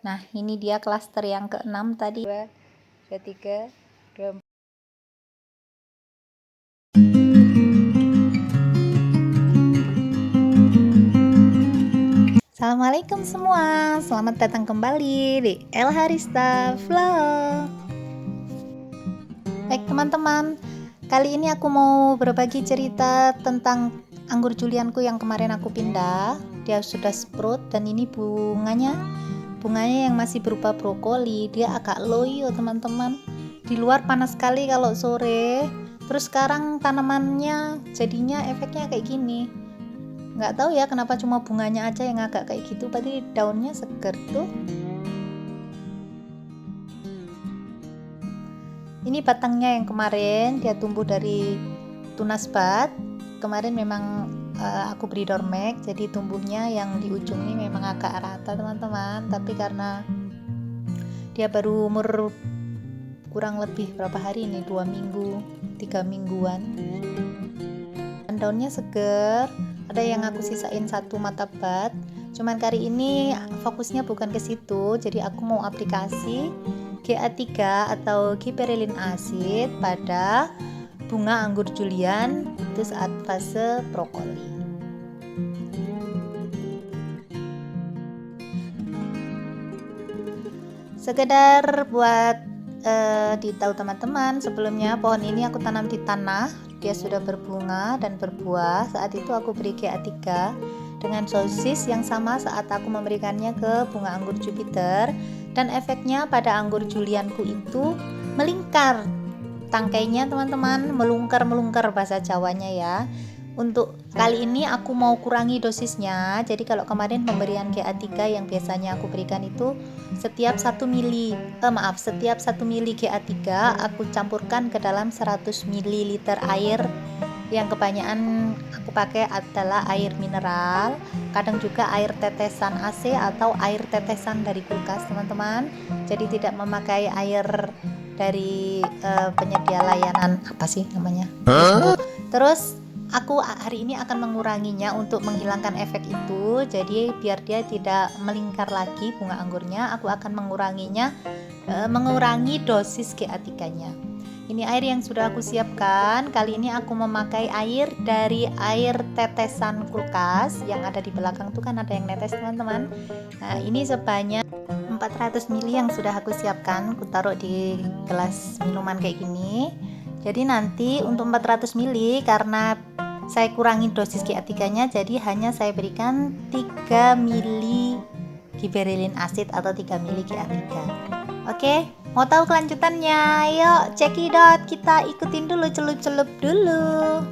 Nah, ini dia klaster yang ke-6 tadi. 2, 3, 2. Assalamualaikum semua, selamat datang kembali di El Harista Vlog. Baik teman-teman, kali ini aku mau berbagi cerita tentang anggur julianku yang kemarin aku pindah. Dia sudah sprout dan ini bunganya yang masih berupa brokoli. Dia agak loyo teman-teman. Di luar panas sekali kalau sore. Terus sekarang tanamannya jadinya efeknya kayak gini. Nggak tahu ya kenapa cuma bunganya aja yang agak kayak gitu, berarti daunnya seger tuh. Ini batangnya yang kemarin dia tumbuh dari tunas bat. Kemarin memang aku beri dormek, jadi tumbuhnya yang di ujung ini memang agak rata teman-teman. Tapi karena dia baru umur kurang lebih berapa hari ini, 2 minggu 3 mingguan, dan daunnya seger. Ada yang aku sisain satu mata bat, cuman kali ini fokusnya bukan ke situ. Jadi aku mau aplikasi GA3 atau giberellin acid pada bunga anggur julian itu saat fase brokoli. Sekedar buat ditahu teman-teman, sebelumnya pohon ini aku tanam di tanah. Dia sudah berbunga dan berbuah. Saat itu aku beri GA3 dengan dosis yang sama saat aku memberikannya ke bunga anggur Jupiter, dan efeknya pada anggur julianku itu melingkar tangkainya teman-teman, melungker bahasa Jawanya ya. Untuk kali ini aku mau kurangi dosisnya. Jadi kalau kemarin pemberian GA3 yang biasanya aku berikan itu setiap 1 mili GA3 aku campurkan ke dalam 100 ml air. Yang kebanyakan aku pakai adalah air mineral, kadang juga air tetesan AC atau air tetesan dari kulkas teman-teman. Jadi tidak memakai air dari penyedia layanan apa sih namanya. Terus aku hari ini akan menguranginya untuk menghilangkan efek itu. Jadi biar dia tidak melingkar lagi bunga anggurnya, aku akan mengurangi dosis GA3-nya. Ini air yang sudah aku siapkan. Kali ini aku memakai air dari air tetesan kulkas yang ada di belakang tuh, kan ada yang netes teman-teman. Nah, ini sebanyak 400 ml yang sudah aku siapkan. Aku taruh di gelas minuman kayak gini. Jadi nanti untuk 400 ml karena saya kurangi dosis GA3-nya, jadi hanya saya berikan 3 ml giberellin acid atau 3 ml GA3. Oke, mau tahu kelanjutannya? Yuk cekidot, kita ikutin dulu, celup-celup dulu.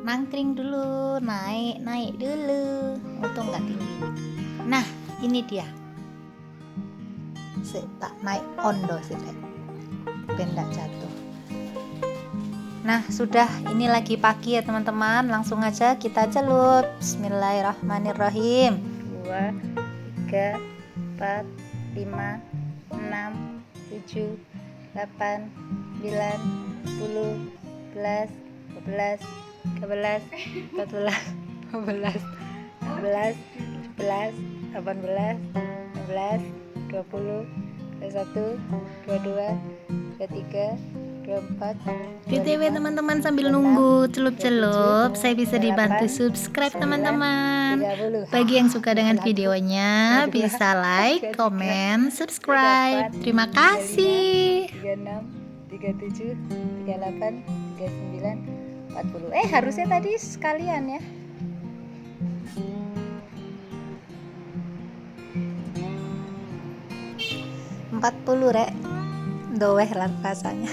Nangkring dulu, naik dulu. Untung nggak tinggi. Nah, ini dia. Tak naik ondo sih, benda jatuh. Nah, sudah, ini lagi pagi ya teman-teman. Langsung aja kita celup. Bismillahirrahmanirrahim. 2, 3, 4, 5, 6, 7, 8, 9, 10, 11, 12, 13, 14, 15, 16, 17, 18, 19, 20, 21, 22, 23, 24. BTW teman-teman, sambil nunggu celup-celup, saya bisa dibantu subscribe teman-teman. Bagi yang suka dengan videonya, bisa like, komen, subscribe. Terima kasih. 36, 37, 38, 39, 40. Harusnya tadi sekalian ya. 40 rek, doeh lah rasanya.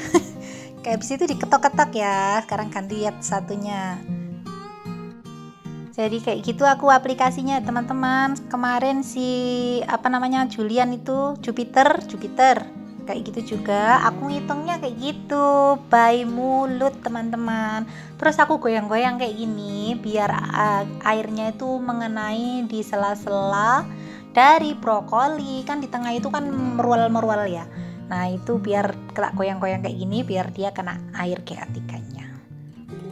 Kayak habis itu diketok-ketok ya. Sekarang ganti lihat satunya. Jadi kayak gitu aku aplikasinya teman-teman. Kemarin si Julian itu Jupiter kayak gitu juga. Aku ngitungnya kayak gitu by mulut teman-teman. Terus aku goyang-goyang kayak gini biar airnya itu mengenai di sela-sela dari brokoli. Kan di tengah itu kan merual ya. Nah itu biar goyang-goyang kayak gini biar dia kena air GA3-nya.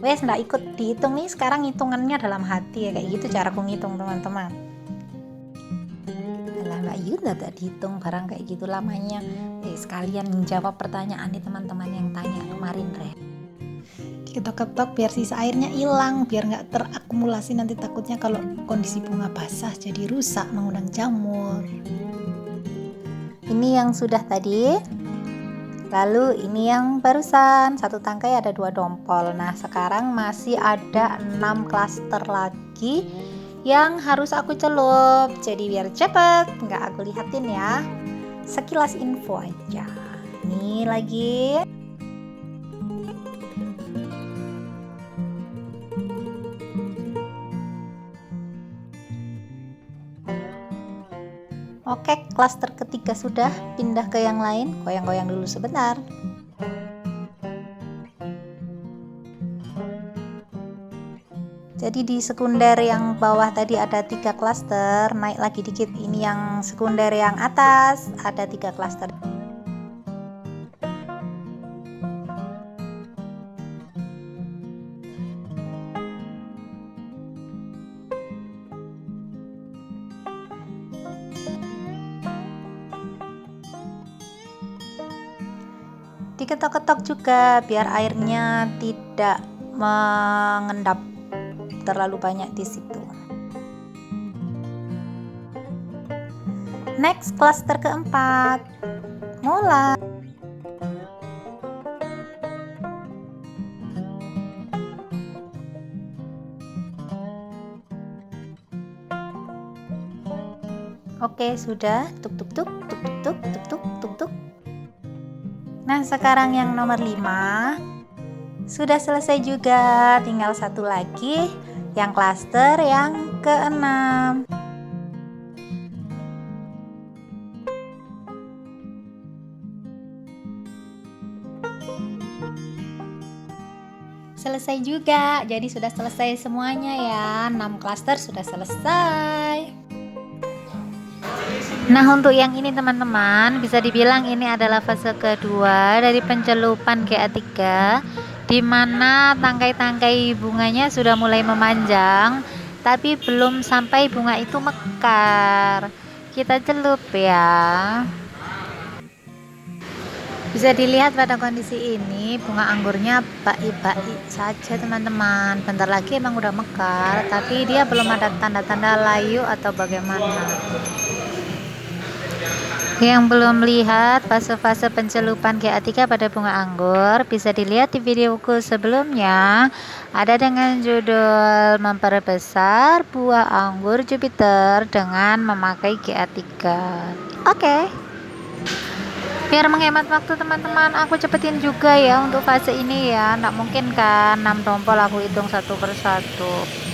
Wes nggak ikut dihitung nih, sekarang hitungannya dalam hati ya, kayak gitu cara aku ngitung teman-teman. Alah Mbak Yu gak dihitung barang kayak gitu lamanya. Sekalian menjawab pertanyaan nih teman-teman yang tanya kemarin diketok-ketok biar sisa airnya hilang, biar nggak terakumulasi nanti takutnya kalau kondisi bunga basah jadi rusak mengundang jamur. Ini yang sudah tadi, lalu ini yang barusan, satu tangkai ada 2 dompol. Nah sekarang masih ada 6 klaster lagi yang harus aku celup, jadi biar cepet nggak aku lihatin ya, sekilas info aja. Ini lagi. Oke, klaster ketiga sudah, pindah ke yang lain. Goyang-goyang dulu sebentar. Jadi di sekunder yang bawah tadi ada 3 klaster, naik lagi dikit, ini yang sekunder yang atas ada 3 klaster. Diketok-ketok juga biar airnya tidak mengendap terlalu banyak di situ. Next, klaster keempat, mulai. Oke, sudah. Tuk tuk tuk tuk tuk tuk tuk tuk tuk. Nah, sekarang yang nomor 5 sudah selesai juga, tinggal satu lagi, yang klaster yang ke-6. Selesai juga, jadi sudah selesai semuanya ya, 6 klaster sudah selesai. Nah untuk yang ini teman-teman, bisa dibilang ini adalah fase kedua dari pencelupan GA3, di mana tangkai-tangkai bunganya sudah mulai memanjang, tapi belum sampai bunga itu mekar. Kita celup ya. Bisa dilihat pada kondisi ini bunga anggurnya baik-baik saja teman-teman. Bentar lagi emang udah mekar, tapi dia belum ada tanda-tanda layu atau bagaimana. Yang belum lihat fase-fase pencelupan GA3 pada bunga anggur, bisa dilihat di videoku sebelumnya, ada dengan judul memperbesar buah anggur Jupiter dengan memakai GA3. Oke. Biar menghemat waktu teman-teman, aku cepetin juga ya untuk fase ini ya. Nggak mungkin kan 6 dompol aku hitung satu persatu.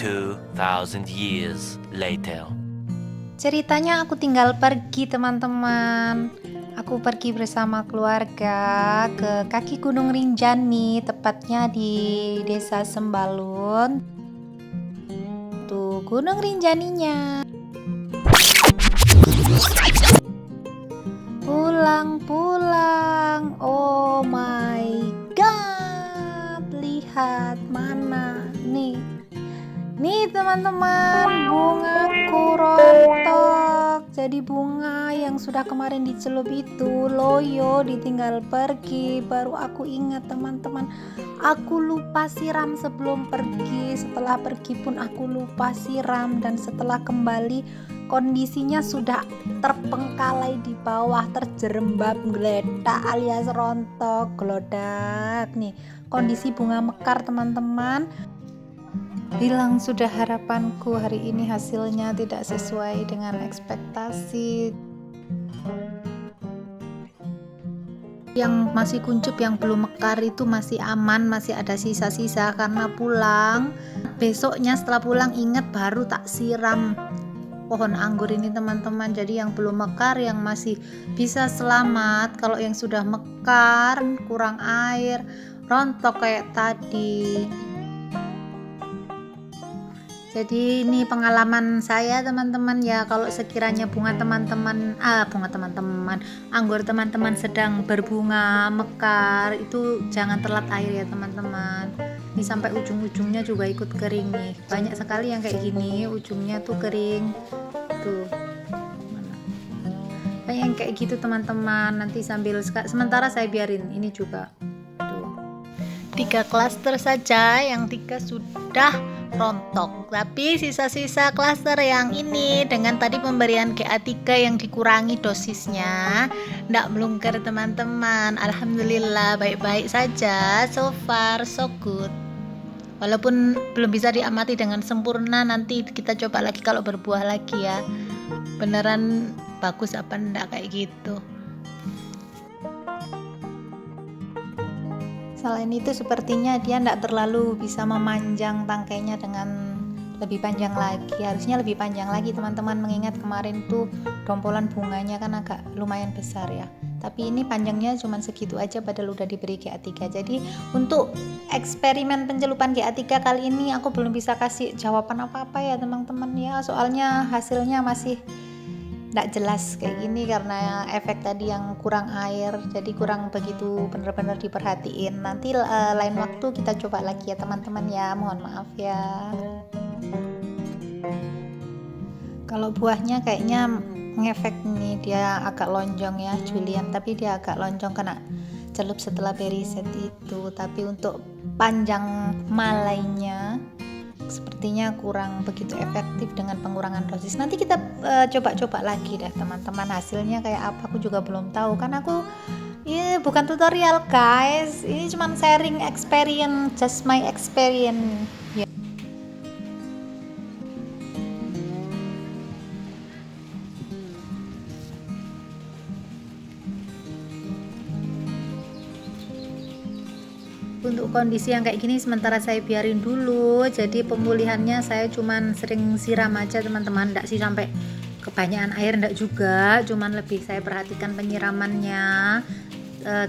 2,000 years later. Ceritanya aku tinggal pergi teman-teman. Aku pergi bersama keluarga ke kaki Gunung Rinjani, tepatnya di Desa Sembalun. Tuh Gunung Rinjaninya. Pulang, oh my god, lihat mana nih teman-teman, bungaku rontok. Jadi bunga yang sudah kemarin dicelup itu loyo, ditinggal pergi. Baru aku ingat teman-teman, aku lupa siram sebelum pergi. Setelah pergi pun aku lupa siram, dan setelah kembali kondisinya sudah terpengkalai di bawah, terjerembab geletak alias rontok, gelodak. Nih kondisi bunga mekar teman-teman. Hilang sudah harapanku, hari ini hasilnya tidak sesuai dengan ekspektasi. Yang masih kuncup, yang belum mekar itu masih aman, masih ada sisa-sisa karena pulang. Besoknya setelah pulang ingat baru tak siram pohon anggur ini teman-teman. Jadi yang belum mekar yang masih bisa selamat. Kalau yang sudah mekar, kurang air, rontok kayak tadi. Jadi ini pengalaman saya teman-teman ya, kalau sekiranya anggur teman-teman sedang berbunga mekar itu jangan telat air ya teman-teman. Ini sampai ujung-ujungnya juga ikut kering nih. Banyak sekali yang kayak gini ujungnya tuh kering. Tuh. Mana? Kayak yang kayak gitu teman-teman. Nanti sementara saya biarin ini juga. Tuh. 3 klaster saja, yang 3 sudah rontok, tapi sisa-sisa klaster yang ini dengan tadi pemberian GA3 yang dikurangi dosisnya ndak melungker teman-teman. Alhamdulillah baik-baik saja, so far so good. Walaupun belum bisa diamati dengan sempurna, nanti kita coba lagi kalau berbuah lagi ya, beneran bagus apa ndak kayak gitu. Selain itu sepertinya dia tidak terlalu bisa memanjang tangkainya dengan lebih panjang lagi. Harusnya lebih panjang lagi teman-teman, mengingat kemarin tuh dompolan bunganya kan agak lumayan besar ya. Tapi ini panjangnya cuma segitu aja padahal udah diberi GA3. Jadi untuk eksperimen pencelupan GA3 kali ini aku belum bisa kasih jawaban apa-apa ya teman-teman ya. Soalnya hasilnya masih tidak jelas kayak gini karena efek tadi yang kurang air, jadi kurang begitu benar-benar diperhatiin. Nanti lain waktu kita coba lagi ya teman-teman ya, mohon maaf ya. Kalau buahnya kayaknya ngefek nih, dia agak lonjong ya Julian, tapi dia agak lonjong kena celup setelah berry set itu. Tapi untuk panjang malainya sepertinya kurang begitu efektif dengan pengurangan dosis. Nanti kita coba-coba lagi deh teman-teman, hasilnya kayak apa aku juga belum tahu kan aku bukan tutorial guys, ini cuma sharing experience, just my experience ya. Untuk kondisi yang kayak gini sementara saya biarin dulu. Jadi pemulihannya saya cuman sering siram aja teman-teman, enggak sih sampai kebanyakan air, enggak juga, cuman lebih saya perhatikan penyiramannya,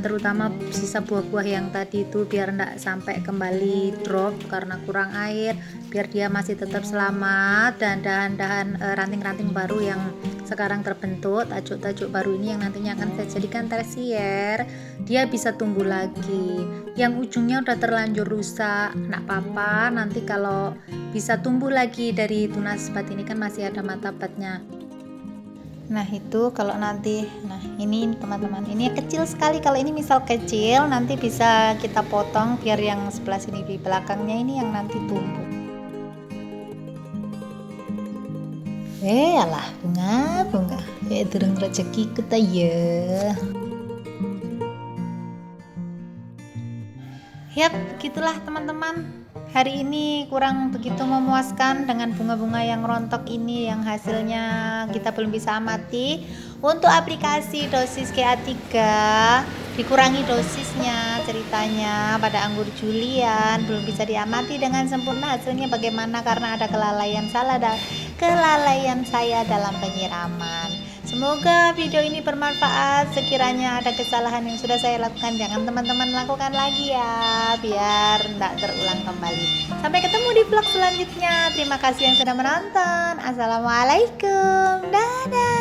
terutama sisa buah-buah yang tadi itu biar enggak sampai kembali drop karena kurang air, biar dia masih tetap selamat. Dan dahan-dahan ranting-ranting baru yang sekarang terbentuk, tajuk-tajuk baru ini yang nantinya akan saya jadikan tersier, dia bisa tumbuh lagi. Yang ujungnya udah terlanjur rusak, enggak apa-apa, nanti kalau bisa tumbuh lagi dari tunas bat ini kan masih ada mata batnya. Nah itu kalau nanti, nah ini teman-teman, ini kecil sekali. Kalau ini misal kecil nanti bisa kita potong biar yang sebelah sini di belakangnya ini yang nanti tumbuh. Alah bunga durung rezeki kita ya. Yap, begitulah teman-teman. Hari ini kurang begitu memuaskan dengan bunga-bunga yang rontok ini, yang hasilnya kita belum bisa amati. Untuk aplikasi dosis GA3 dikurangi dosisnya, ceritanya pada anggur Julian belum bisa diamati dengan sempurna hasilnya bagaimana karena ada kelalaian saya dalam penyiraman. Semoga video ini bermanfaat. Sekiranya ada kesalahan yang sudah saya lakukan, jangan teman-teman lakukan lagi ya, biar tidak terulang kembali. Sampai ketemu di vlog selanjutnya. Terima kasih yang sudah menonton. Assalamualaikum. Dadah.